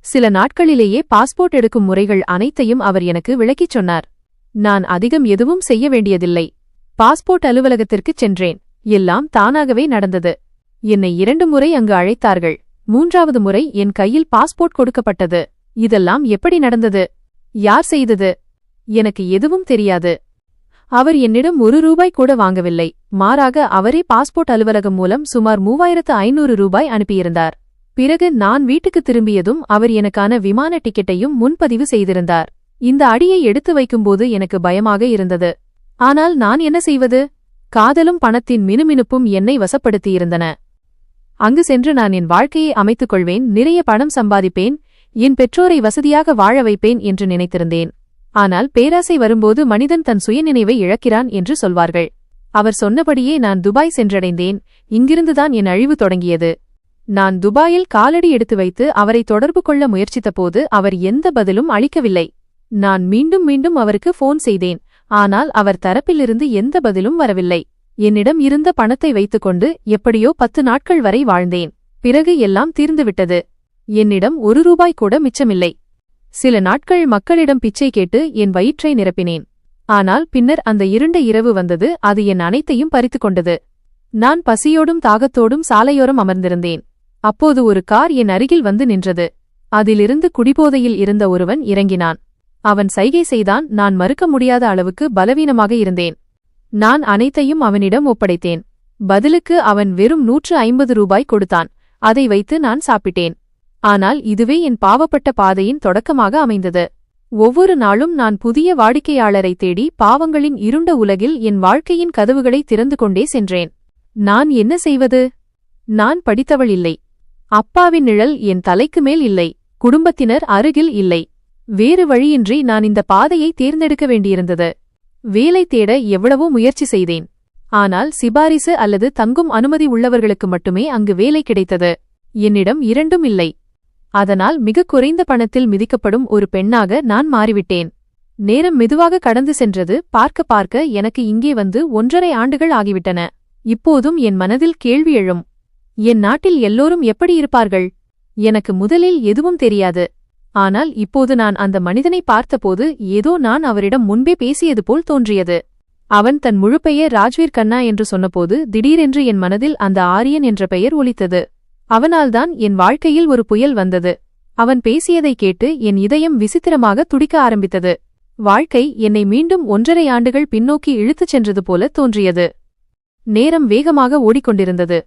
சில நாட்களிலேயே பாஸ்போர்ட் எடுக்கும் முறைகள் அனைத்தையும் அவர் எனக்கு விளக்கிச் சொன்னார். நான் அதிகம் எதுவும் செய்ய வேண்டியதில்லை. பாஸ்போர்ட் அலுவலகத்திற்குச் சென்றேன். எல்லாம் தானாகவே நடந்தது. என்னை 2 முறை அங்கு அழைத்தார்கள். 3வது முறை என் கையில் பாஸ்போர்ட் கொடுக்கப்பட்டது. இதெல்லாம் எப்படி நடந்தது? யார் செய்தது? எனக்கு எதுவும் தெரியாது. அவர் என்னிடம் 1 ரூபாய் கூட வாங்கவில்லை. மாறாக அவரே பாஸ்போர்ட் அலுவலகம் மூலம் சுமார் 3500 ரூபாய் அனுப்பியிருந்தார். பிறகு நான் வீட்டுக்கு திரும்பியதும் அவர் எனக்கான விமான டிக்கெட்டையும் முன்பதிவு செய்திருந்தார். இந்த அடியை எடுத்து வைக்கும்போது எனக்கு பயமாக இருந்தது. ஆனால் நான் என்ன செய்வது? காதலும் பணத்தின் மினுமினுப்பும் என்னை வசப்படுத்தியிருந்தன. அங்கு சென்று நான் என் வாழ்க்கையை அமைத்துக் கொள்வேன், நிறைய பணம் சம்பாதிப்பேன், என் பெற்றோரை வசதியாக வாழ வைப்பேன் என்று நினைத்திருந்தேன். ஆனால் பேராசை வரும்போது மனிதன் தன் சுயநினைவை இழக்கிறான் என்று சொல்வார்கள். அவர் சொன்னபடியே நான் துபாய் சென்றடைந்தேன். இங்கிருந்துதான் என் அழிவு தொடங்கியது. நான் துபாயில் காலடி எடுத்து வைத்து அவரை தொடர்பு கொள்ள முயற்சித்தபோது அவர் எந்த பதிலும் அளிக்கவில்லை. நான் மீண்டும் மீண்டும் அவருக்கு போன் செய்தேன். ஆனால் அவர் தரப்பிலிருந்து எந்த பதிலும் வரவில்லை. என்னிடம் இருந்த பணத்தை வைத்துக்கொண்டு எப்படியோ 10 நாட்கள் வரை வாழ்ந்தேன். பிறகு எல்லாம் தீர்ந்துவிட்டது. என்னிடம் ₹1 கூட மிச்சமில்லை. சில நாட்கள் மக்களிடம் பிச்சை கேட்டு என் வயிற்றை நிரப்பினேன். ஆனால் பின்னர் அந்த இருண்ட இரவு வந்தது. அது என் அனைத்தையும் பறித்துக் கொண்டது. நான் பசியோடும் தாகத்தோடும் சாலையோரம் அமர்ந்திருந்தேன். அப்போது ஒரு கார் என் அருகில் வந்து நின்றது. அதிலிருந்து குடிபோதையில் இருந்த ஒருவன் இறங்கினான். அவன் சைகை செய்தான். நான் மறுக்க முடியாத அளவுக்கு பலவீனமாக இருந்தேன். நான் அனைத்தையும் அவனிடம் ஒப்படைத்தேன். பதிலுக்கு அவன் வெறும் ₹150 கொடுத்தான். அதை வைத்து நான் சாப்பிட்டேன். ஆனால் இதுவே என் பாவப்பட்ட பாதையின் தொடக்கமாக அமைந்தது. ஒவ்வொரு நாளும் நான் புதிய வாடிக்கையாளரை தேடி பாவங்களின் இருண்ட உலகில் என் வாழ்க்கையின் கதவுகளை திறந்து கொண்டே சென்றேன். நான் என்ன செய்வது? நான் படித்தவள் இல்லை. அப்பாவின் நிழல் என் தலைக்கு மேல் இல்லை. குடும்பத்தினர் அருகில் இல்லை. வேறு வழியின்றி நான் இந்த பாதையை தேர்ந்தெடுக்க வேண்டியிருந்தது. வேலை தேட எவ்வளவோ முயற்சி செய்தேன். ஆனால் சிபாரிசு அல்லது தங்கும் அனுமதி உள்ளவர்களுக்கு மட்டுமே அங்கு வேலை கிடைத்தது. என்னிடம் இரண்டும் இல்லை. அதனால் மிகக் குறைந்த பணத்தில் மிதிக்கப்படும் ஒரு பெண்ணாக நான் மாறிவிட்டேன். நேரம் மெதுவாக கடந்து சென்றது. பார்க்க பார்க்க எனக்கு இங்கே வந்து 1.5 ஆண்டுகள் ஆகிவிட்டன. இப்போதும் என் மனதில் கேள்வி எழும். என் நாட்டில் எல்லோரும் எப்படி இருப்பார்கள்? எனக்கு முதலில் எதுவும் தெரியாது. ஆனால் இப்போது நான் அந்த மனிதனை பார்த்தபோது ஏதோ நான் அவரிடம் முன்பே பேசியது போல் தோன்றியது. அவன் தன் முழுப்பெயர் ராஜ்வீர் கண்ணா என்று சொன்னபோது திடீரென்று என் மனதில் அந்த ஆரியன் என்ற பெயர் ஒலித்தது. அவனால்தான் என் வாழ்க்கையில் ஒரு புயல் வந்தது. அவன் பேசியதைக் கேட்டு என் இதயம் விசித்திரமாக துடிக்க ஆரம்பித்தது. வாழ்க்கை என்னை மீண்டும் 1.5 ஆண்டுகள் பின்னோக்கி இழுத்துச் சென்றது போல தோன்றியது. நேரம் வேகமாக ஓடிக்கொண்டிருந்தது.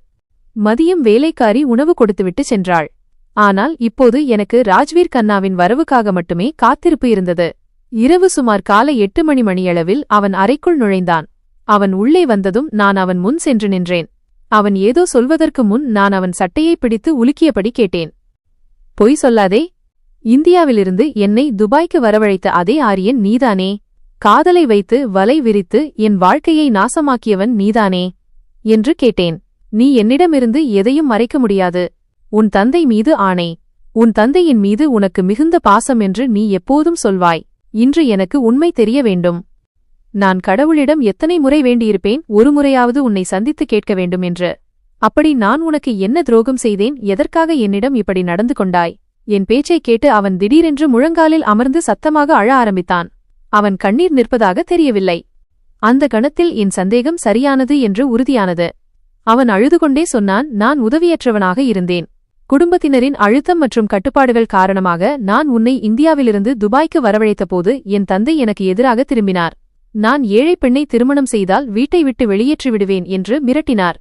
மதியம் வேலைக்காரி உணவு கொடுத்துவிட்டு சென்றாள். ஆனால் இப்போது எனக்கு ராஜ்வீர் கண்ணாவின் வரவுக்காக மட்டுமே காத்திருப்பு இருந்தது. இரவு சுமார் காலை 8 மணியளவில் அவன் அறைக்குள் நுழைந்தான். அவன் உள்ளே வந்ததும் நான் அவன் முன் சென்று நின்றேன். அவன் ஏதோ சொல்வதற்கு முன் நான் அவன் சட்டையை பிடித்து உலுக்கியபடி கேட்டேன். பொய் சொல்லாதே. இந்தியாவிலிருந்து என்னை துபாய்க்கு வரவழைத்த அதே ஆரியன் நீதானே? காதலை வைத்து வலை விரித்து என் வாழ்க்கையை நாசமாக்கியவன் நீதானே என்று கேட்டேன். நீ என்னிடமிருந்து எதையும் மறைக்க முடியாது. உன் தந்தை மீது ஆணை. உன் தந்தையின் மீது உனக்கு மிகுந்த பாசம் என்று நீ எப்போதும் சொல்வாய். இன்று எனக்கு உண்மை தெரிய வேண்டும். நான் கடவுளிடம் எத்தனை முறை வேண்டியிருப்பேன், ஒரு முறையாவது உன்னை சந்தித்து கேட்க வேண்டும் என்று. அப்படி நான் உனக்கு என்ன துரோகம் செய்தேன்? எதற்காக என்னிடம் இப்படி நடந்து கொண்டாய்? என் பேச்சைக் கேட்டு அவன் திடீரென்று முழங்காலில் அமர்ந்து சத்தமாக அழ ஆரம்பித்தான். அவன் கண்ணீர் நிற்பதாக தெரியவில்லை. அந்த கணத்தில் என் சந்தேகம் சரியானது என்று உறுதியானது. அவன் அழுதுகொண்டே சொன்னான், நான் உதவியற்றவனாக இருந்தேன். குடும்பத்தினரின் அழுத்தம் மற்றும் கட்டுப்பாடுகள் காரணமாக நான் உன்னை இந்தியாவிலிருந்து துபாய்க்கு வரவழைத்தபோது என் தந்தை எனக்கு எதிராக திரும்பினார். நான் ஏழை பெண்ணை திருமணம் செய்தால் வீட்டை விட்டு வெளியேற்றி விடுவேன் என்று மிரட்டினார்.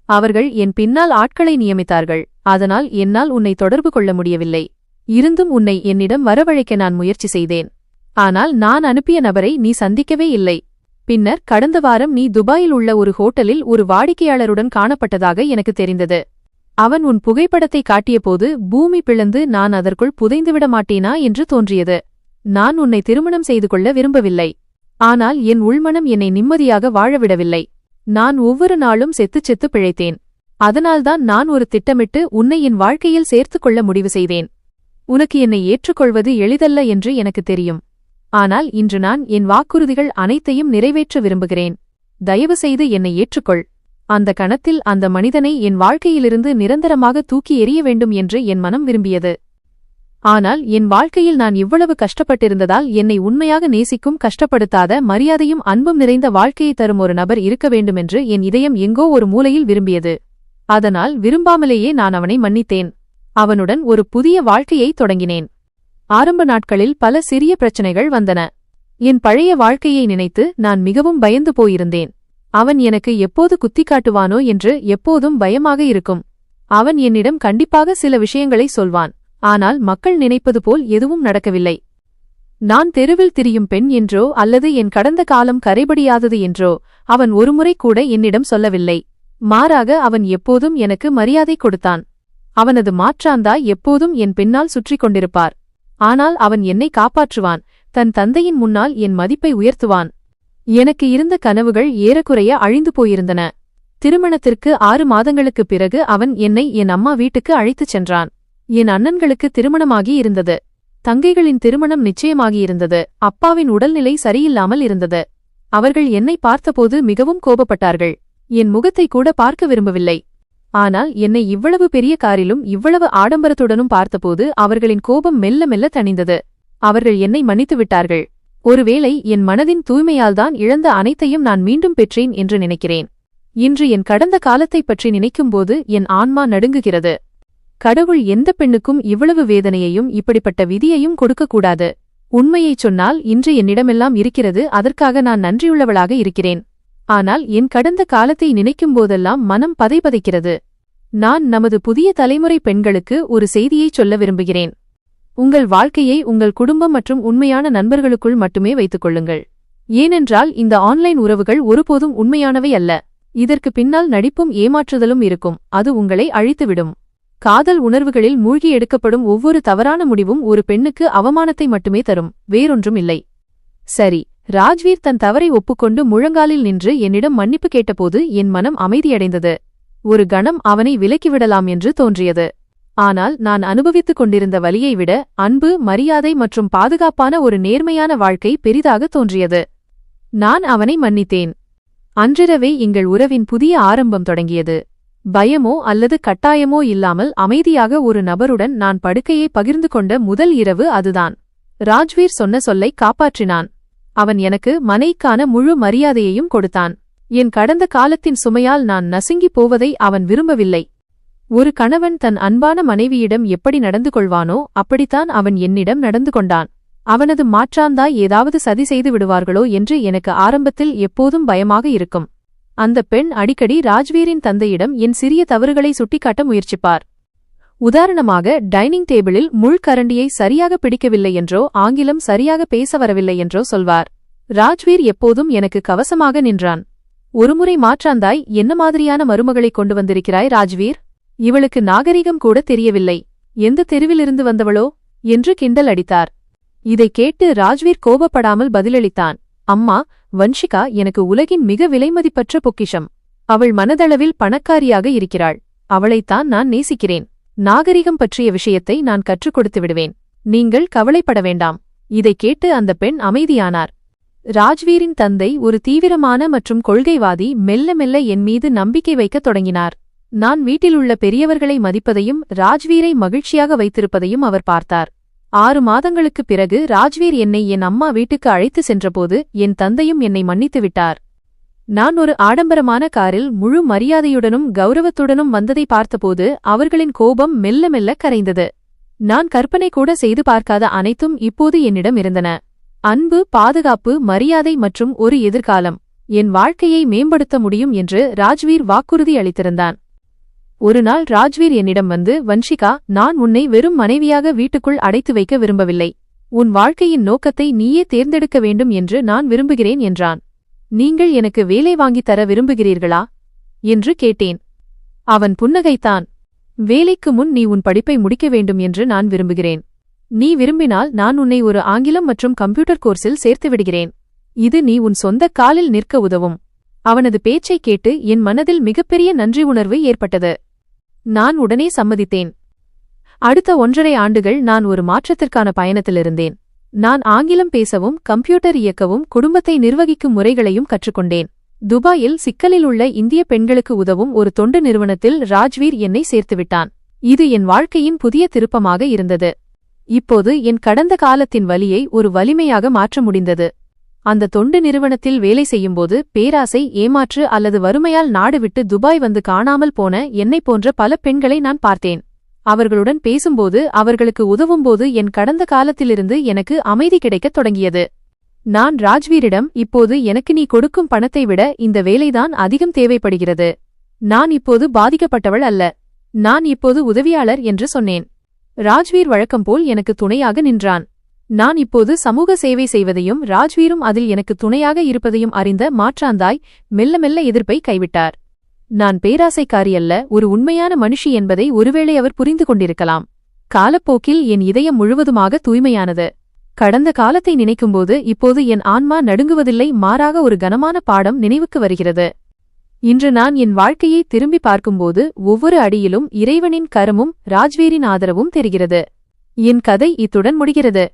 அவர்கள் என் பின்னால் ஆட்களை நியமித்தார்கள். அதனால் என்னால் உன்னை தொடர்பு கொள்ள முடியவில்லை. இருந்தும் உன்னை என்னிடம் வரவழைக்க நான் முயற்சி செய்தேன். ஆனால் நான் அனுப்பிய நபரை நீ சந்திக்கவே இல்லை. பின்னர் கடந்த வாரம் நீ துபாயில் உள்ள ஒரு ஹோட்டலில் ஒரு வாடிக்கையாளருடன் காணப்பட்டதாக எனக்கு தெரிந்தது. அவன் உன் புகைப்படத்தை காட்டியபோது பூமி பிளந்து நான் அதற்குள் புதைந்துவிட மாட்டேனா என்று தோன்றியது. நான் உன்னை திருமணம் செய்து கொள்ள விரும்பவில்லை. ஆனால் என் உள்மனம் என்னை நிம்மதியாக வாழவிடவில்லை. நான் ஒவ்வொரு நாளும் செத்துச் செத்து பிழைத்தேன். அதனால்தான் நான் ஒரு திட்டமிட்டு உன்னை என் வாழ்க்கையில் சேர்த்துக் கொள்ள முடிவு செய்தேன். உனக்கு என்னை ஏற்றுக்கொள்வது எளிதல்ல என்று எனக்கு தெரியும். ஆனால் இன்று நான் என் வாக்குறுதிகள் அனைத்தையும் நிறைவேற்ற விரும்புகிறேன். தயவு செய்து என்னை ஏற்றுக்கொள். அந்த கணத்தில் அந்த மனிதனை என் வாழ்க்கையிலிருந்து நிரந்தரமாக தூக்கி எறிய வேண்டும் என்று என் மனம் விரும்பியது. ஆனால் என் வாழ்க்கையில் நான் இவ்வளவு கஷ்டப்பட்டிருந்ததால் என்னை உண்மையாக நேசிக்கும், கஷ்டப்படுத்தாத, மரியாதையும் அன்பும் நிறைந்த வாழ்க்கையை தரும் ஒரு நபர் இருக்க வேண்டுமென்று என் இதயம் எங்கோ ஒரு மூலையில் விரும்பியது. அதனால் விரும்பாமலேயே நான் அவனை மன்னித்தேன். அவனுடன் ஒரு புதிய வாழ்க்கையை தொடங்கினேன். ஆரம்ப நாட்களில் பல சிறிய பிரச்சனைகள் வந்தன. என் பழைய வாழ்க்கையை நினைத்து நான் மிகவும் பயந்து போயிருந்தேன். அவன் எனக்கு எப்போது குத்திக்காட்டுவானோ என்று எப்போதும் பயமாக இருக்கும். அவன் என்னிடம் கண்டிப்பாக சில விஷயங்களை சொல்வான். ஆனால் மக்கள் நினைப்பது போல் எதுவும் நடக்கவில்லை. நான் தெருவில் திரியும் பெண் என்றோ அல்லது என் கடந்த காலம் கரைபடியாதது என்றோ அவன் ஒருமுறை கூட என்னிடம் சொல்லவில்லை. மாறாக அவன் எப்போதும் எனக்கு மரியாதை கொடுத்தான். அவனது மாற்றாந்தாய் எப்போதும் என் பின்னால் சுற்றிக் கொண்டிருப்பார். ஆனால் அவன் என்னை காப்பாற்றுவான். தன் தந்தையின் முன்னால் என் மதிப்பை உயர்த்துவான். எனக்கு இருந்த கனவுகள் ஏறக்குறைய அழிந்து போயிருந்தன. திருமணத்திற்கு 6 மாதங்களுக்குப் பிறகு அவன் என்னை என் அம்மா வீட்டுக்கு அழைத்துச் சென்றான். என் அண்ணன்களுக்கு திருமணமாகி இருந்தது. தங்கைகளின் திருமணம் நிச்சயமாகியிருந்தது. அப்பாவின் உடல்நிலை சரியில்லாமல் இருந்தது. அவர்கள் என்னை பார்த்தபோது மிகவும் கோபப்பட்டார்கள். என் முகத்தை கூட பார்க்க விரும்பவில்லை. ஆனால் என்னை இவ்வளவு பெரிய காரிலும் இவ்வளவு ஆடம்பரத்துடனும் பார்த்தபோது அவர்களின் கோபம் மெல்ல மெல்ல தணிந்தது. அவர்கள் என்னை மன்னித்து விட்டார்கள். ஒருவேளை என் மனதின் தூய்மையால்தான் இழந்த அனைத்தையும் நான் மீண்டும் பெற்றேன் என்று நினைக்கிறேன். இன்று என் கடந்த காலத்தைப் பற்றி நினைக்கும்போது என் ஆன்மா நடுங்குகிறது. கடவுள் எந்த பெண்ணுக்கும் இவ்வளவு வேதனையையும் இப்படிப்பட்ட விதியையும் கொடுக்கக்கூடாது. உண்மையைச் சொன்னால் இன்று என்னிடமெல்லாம் இருக்கிறது. அதற்காக நான் நன்றியுள்ளவளாக இருக்கிறேன். ஆனால் என் கடந்த காலத்தை நினைக்கும்போதெல்லாம் மனம் பதைபதைக்கிறது. நான் நமது புதிய தலைமுறை பெண்களுக்கு ஒரு செய்தியைச் சொல்ல விரும்புகிறேன். உங்கள் வாழ்க்கையை உங்கள் குடும்பம் மற்றும் உண்மையான நண்பர்களுக்குள் மட்டுமே வைத்துக் கொள்ளுங்கள். ஏனென்றால் இந்த ஆன்லைன் உறவுகள் ஒருபோதும் உண்மையானவை அல்ல. இதற்கு பின்னால் நடிப்பும் ஏமாற்றுதலும் இருக்கும். அது உங்களை அழித்துவிடும். காதல் உணர்வுகளில் மூழ்கி எடுக்கப்படும் ஒவ்வொரு தவறான முடிவும் ஒரு பெண்ணுக்கு அவமானத்தை மட்டுமே தரும், வேறொன்றும் இல்லை. சரி, ராஜ்வீர் தன் தவறை ஒப்புக்கொண்டு முழங்காலில் நின்று என்னிடம் மன்னிப்பு கேட்டபோது என் மனம் அமைதியடைந்தது. ஒரு கணம் அவனை விலக்கிவிடலாம் என்று தோன்றியது. ஆனால் நான் அனுபவித்துக் கொண்டிருந்த வலியை விட அன்பு, மரியாதை மற்றும் பாதுகாப்பான ஒரு நேர்மையான வாழ்க்கை பெரிதாக தோன்றியது. நான் அவனை மன்னித்தேன். அன்றிரவே எங்கள் உறவின் புதிய ஆரம்பம் தொடங்கியது. பயமோ அல்லது கட்டாயமோ இல்லாமல் அமைதியாக ஒரு நபருடன் நான் படுக்கையை பகிர்ந்து கொண்ட முதல் இரவு அதுதான். ராஜ்வீர் சொன்ன சொல்லை காப்பாற்றினான். அவன் எனக்கு மனைக்கான முழு மரியாதையையும் கொடுத்தான். என் கடந்த காலத்தின் சுமையால் நான் நசுங்கிப் போவதை அவன் விரும்பவில்லை. ஒரு கணவன் தன் அன்பான மனைவியிடம் எப்படி நடந்து கொள்வானோ அப்படித்தான் அவன் என்னிடம் நடந்து கொண்டான். அவனது மாற்றாந்தாய் ஏதாவது சதி செய்து விடுவார்களோ என்று எனக்கு ஆரம்பத்தில் எப்போதும் பயமாக இருக்கும். அந்த பெண் அடிக்கடி ராஜ்வீரின் தந்தையிடம் என் சிறிய தவறுகளை சுட்டிக்காட்ட முயற்சிப்பார். உதாரணமாக, டைனிங் டேபிளில் முள்கரண்டியை சரியாக பிடிக்கவில்லை என்றோ ஆங்கிலம் சரியாக பேச வரவில்லை என்றோ சொல்வார். ராஜ்வீர் எப்போதும் எனக்கு கவசமாக நின்றான். ஒருமுறை மாற்றாந்தாய், என்ன மாதிரியான மருமகளை கொண்டு வந்திருக்கிறாய் ராஜ்வீர்? இவளுக்கு நாகரிகம் கூட தெரியவில்லை. எந்த தெருவிலிருந்து வந்தவளோ என்று கிண்டல் அடித்தார். இதைக் கேட்டு ராஜ்வீர் கோபப்படாமல் பதிலளித்தான். அம்மா, வன்ஷிகா எனக்கு உலகின் மிக விலைமதிப்பற்ற பொக்கிஷம். அவள் மனதளவில் பணக்காரியாக இருக்கிறாள். அவளைத்தான் நான் நேசிக்கிறேன். நாகரிகம் பற்றிய விஷயத்தை நான் கற்றுக் கொடுத்து விடுவேன். நீங்கள் கவலைப்பட வேண்டாம். இதைக் கேட்டு அந்த பெண் அமைதியானார். ராஜ்வீரின் தந்தை ஒரு தீவிரமான மற்றும் கொள்கைவாதி. மெல்ல மெல்ல என் மீது நம்பிக்கை வைக்கத் தொடங்கினார். நான் வீட்டிலுள்ள பெரியவர்களை மதிப்பதையும் ராஜ்வீரை மகிழ்ச்சியாக வைத்திருப்பதையும் அவர் பார்த்தார். 6 மாதங்களுக்குப் பிறகு ராஜ்வீர் என்னை என் அம்மா வீட்டுக்கு அழைத்து சென்றபோது என் தந்தையும் என்னை மன்னித்து விட்டார். நான் ஒரு ஆடம்பரமான காரில் முழு மரியாதையுடனும் கௌரவத்துடனும் வந்ததை பார்த்தபோது அவர்களின் கோபம் மெல்ல மெல்ல கரைந்தது. நான் கற்பனை கூட செய்து பார்க்காத அனைத்தும் இப்போது என்னிடம் இருந்தன. அன்பு, பாதுகாப்பு, மரியாதை மற்றும் ஒரு எதிர்காலம். என் வாழ்க்கையை மேம்படுத்த முடியும் என்று ராஜ்வீர் வாக்குறுதி அளித்திருந்தான். ஒருநாள் ராஜ்வீர் என்னிடம் வந்து, வன்ஷிகா, நான் உன்னை வெறும் மனைவியாக வீட்டுக்குள் அடைத்து வைக்க விரும்பவில்லை. உன் வாழ்க்கையின் நோக்கத்தை நீயே தேர்ந்தெடுக்க வேண்டும் என்று நான் விரும்புகிறேன் என்றான். நீங்கள் எனக்கு வேலை வாங்கித் தர விரும்புகிறீர்களா என்று கேட்டேன். அவன் புன்னகைத்தான். வேலைக்கு முன் நீ உன் படிப்பை முடிக்க வேண்டும் என்று நான் விரும்புகிறேன். நீ விரும்பினால் நான் உன்னை ஒரு ஆங்கிலம் மற்றும் கம்ப்யூட்டர் கோர்ஸில் சேர்த்து விடுகிறேன். இது நீ உன் சொந்த காலில் நிற்க உதவும். அவனது பேச்சைக் கேட்டு என் மனதில் மிகப்பெரிய நன்றி உணர்வு ஏற்பட்டது. நான் உடனே சம்மதித்தேன். அடுத்த 1.5 ஆண்டுகள் நான் ஒரு மாற்றத்திற்கான பயணத்திலிருந்தேன். நான் ஆங்கிலம் பேசவும் கம்ப்யூட்டர் இயக்கவும் குடும்பத்தை நிர்வகிக்கும் முறைகளையும் கற்றுக்கொண்டேன். துபாயில் சிக்கலில் உள்ள இந்திய பெண்களுக்கு உதவும் ஒரு தொண்டு நிறுவனத்தில் ராஜ்வீர் என்னை சேர்த்துவிட்டான். இது என் வாழ்க்கையின் புதிய திருப்பமாக இருந்தது. இப்போது என் கடந்த காலத்தின் வலியை ஒரு வலிமையாக மாற்ற முடிந்தது. அந்த தொண்டு நிறுவனத்தில் வேலை செய்யும்போது பேராசை, ஏமாற்று அல்லது வறுமையால் நாடு விட்டு துபாய் வந்து காணாமல் போன என்னைப் போன்ற பல பெண்களை நான் பார்த்தேன். அவர்களுடன் பேசும்போது, அவர்களுக்கு உதவும்போது என் கடந்த காலத்திலிருந்து எனக்கு அமைதி கிடைக்கத் தொடங்கியது. நான் ராஜ்வீரிடம், இப்போது எனக்கு நீ கொடுக்கும் பணத்தை விட இந்த வேலைதான் அதிகம் தேவைப்படுகிறது. நான் இப்போது பாதிக்கப்பட்டவள் அல்ல. நான் இப்போது உதவியாளர் என்று சொன்னேன். ராஜ்வீர் வழக்கம்போல் எனக்கு துணையாக நின்றான். நான் இப்போது சமூக சேவை செய்வதையும் ராஜ்வீரும் அதில் எனக்கு துணையாக இருப்பதையும் அறிந்த மாற்றாந்தாய் மெல்ல மெல்ல எதிர்ப்பை கைவிட்டார். நான் பேராசைக்காரி அல்ல, ஒரு உண்மையான மனுஷி என்பதை ஒருவேளை அவர் புரிந்து கொண்டிருக்கலாம். காலப்போக்கில் என் இதயம் முழுவதுமாக தூய்மையானது. கடந்த காலத்தை நினைக்கும்போது இப்போது என் ஆன்மா நடுங்குவதில்லை, மாறாக ஒரு கனமான பாடம் நினைவுக்கு வருகிறது. இன்று நான் என் வாழ்க்கையை திரும்பி பார்க்கும்போது ஒவ்வொரு அடியிலும் இறைவனின் கரமும் ராஜ்வீரின் ஆதரவும் தெரிகிறது. என் கதை இத்துடன் முடிகிறது.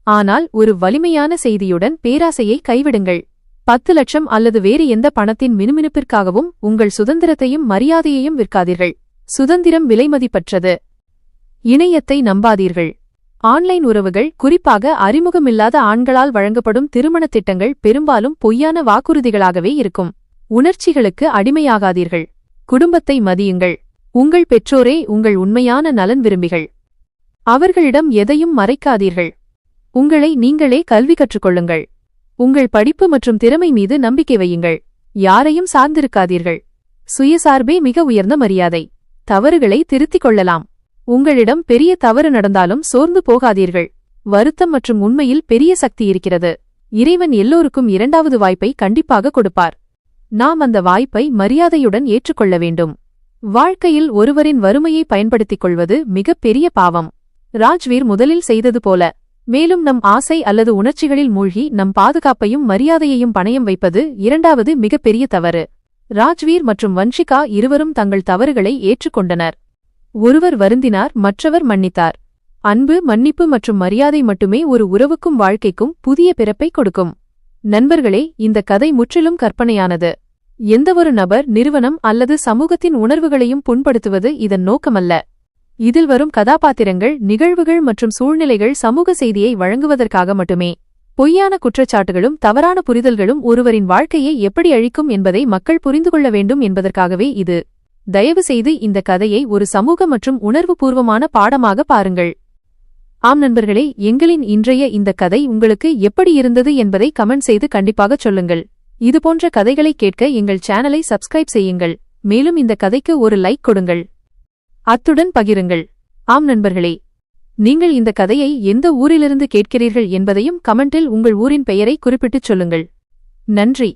ஆனால் ஒரு வலிமையான செய்தியுடன்: பேராசையை கைவிடுங்கள். 10 லட்சம் அல்லது வேறு எந்த பணத்தின் மினுமினுப்பிற்காகவும் உங்கள் சுதந்திரத்தையும் மரியாதையையும் விற்காதீர்கள். சுதந்திரம் விலைமதிப்பற்றது. இணையத்தை நம்பாதீர்கள். ஆன்லைன் உறவுகள், குறிப்பாக அறிமுகமில்லாத ஆண்களால் வழங்கப்படும் திருமணத் திட்டங்கள் பெரும்பாலும் பொய்யான வாக்குறுதிகளாகவே இருக்கும். உணர்ச்சிகளுக்கு அடிமையாகாதீர்கள். குடும்பத்தை மதியுங்கள். உங்கள் பெற்றோரே உங்கள் உண்மையான நலன் விரும்பிகள். அவர்களிடம் எதையும் மறைக்காதீர்கள். உங்களை நீங்களே கல்வி கற்றுக்கொள்ளுங்கள். உங்கள் படிப்பு மற்றும் திறமை மீது நம்பிக்கை வையுங்கள். யாரையும் சார்ந்திருக்காதீர்கள். சுயசார்பே மிக உயர்ந்த மரியாதை. தவறுகளை திருத்திக் கொள்ளலாம். உங்களிடம் பெரிய தவறு நடந்தாலும் சோர்ந்து போகாதீர்கள். வருத்தம் மற்றும் உண்மையில் பெரிய சக்தி இருக்கிறது. இறைவன் எல்லோருக்கும் இரண்டாவது வாய்ப்பை கண்டிப்பாக கொடுப்பார். நாம் அந்த வாய்ப்பை மரியாதையுடன் ஏற்றுக்கொள்ள வேண்டும். வாழ்க்கையில் ஒருவரின் வறுமையை பயன்படுத்திக் கொள்வது மிகப் பெரிய பாவம். ராஜ்வீர் முதலில் செய்தது போல. மேலும் நம் ஆசை அல்லது உணர்ச்சிகளில் மூழ்கி நம் பாதுகாப்பையும் மரியாதையையும் பணயம் வைப்பது இரண்டாவது மிகப்பெரிய தவறு. ராஜ்வீர் மற்றும் வன்ஷிகா இருவரும் தங்கள் தவறுகளை ஏற்றுக்கொண்டனர். ஒருவர் வருந்தினார், மற்றவர் மன்னித்தார். அன்பு, மன்னிப்பு மற்றும் மரியாதை மட்டுமே ஒரு உறவுக்கும் வாழ்க்கைக்கும் புதிய பிறப்பை கொடுக்கும். நண்பர்களே, இந்த கதை முற்றிலும் கற்பனையானது. எந்தவொரு நபர், நிறுவனம் அல்லது சமூகத்தின் உணர்வுகளையும் புண்படுத்துவது இதன் நோக்கமல்ல. இதில் வரும் கதாபாத்திரங்கள், நிகழ்வுகள் மற்றும் சூழ்நிலைகள் சமூக செய்தியை வழங்குவதற்காக மட்டுமே. பொய்யான குற்றச்சாட்டுகளும் தவறான புரிதல்களும் ஒருவரின் வாழ்க்கையை எப்படி அழிக்கும் என்பதை மக்கள் புரிந்து கொள்ள வேண்டும் என்பதற்காகவே இது. தயவுசெய்து இந்த கதையை ஒரு சமூக மற்றும் உணர்வுபூர்வமான பாடமாக பாருங்கள். ஆம் நண்பர்களே, எங்களின் இன்றைய இந்த கதை உங்களுக்கு எப்படி இருந்தது என்பதை கமெண்ட் செய்து கண்டிப்பாகச் சொல்லுங்கள். இதுபோன்ற கதைகளை கேட்க எங்கள் சேனலை சப்ஸ்கிரைப் செய்யுங்கள். மேலும் இந்த கதைக்கு ஒரு லைக் கொடுங்கள். அத்துடன் பகிருங்கள். ஆம் நண்பர்களே, நீங்கள் இந்த கதையை எந்த ஊரிலிருந்து கேட்கிறீர்கள் என்பதையும் கமெண்டில் உங்கள் ஊரின் பெயரை குறிப்பிட்டுச் சொல்லுங்கள். நன்றி.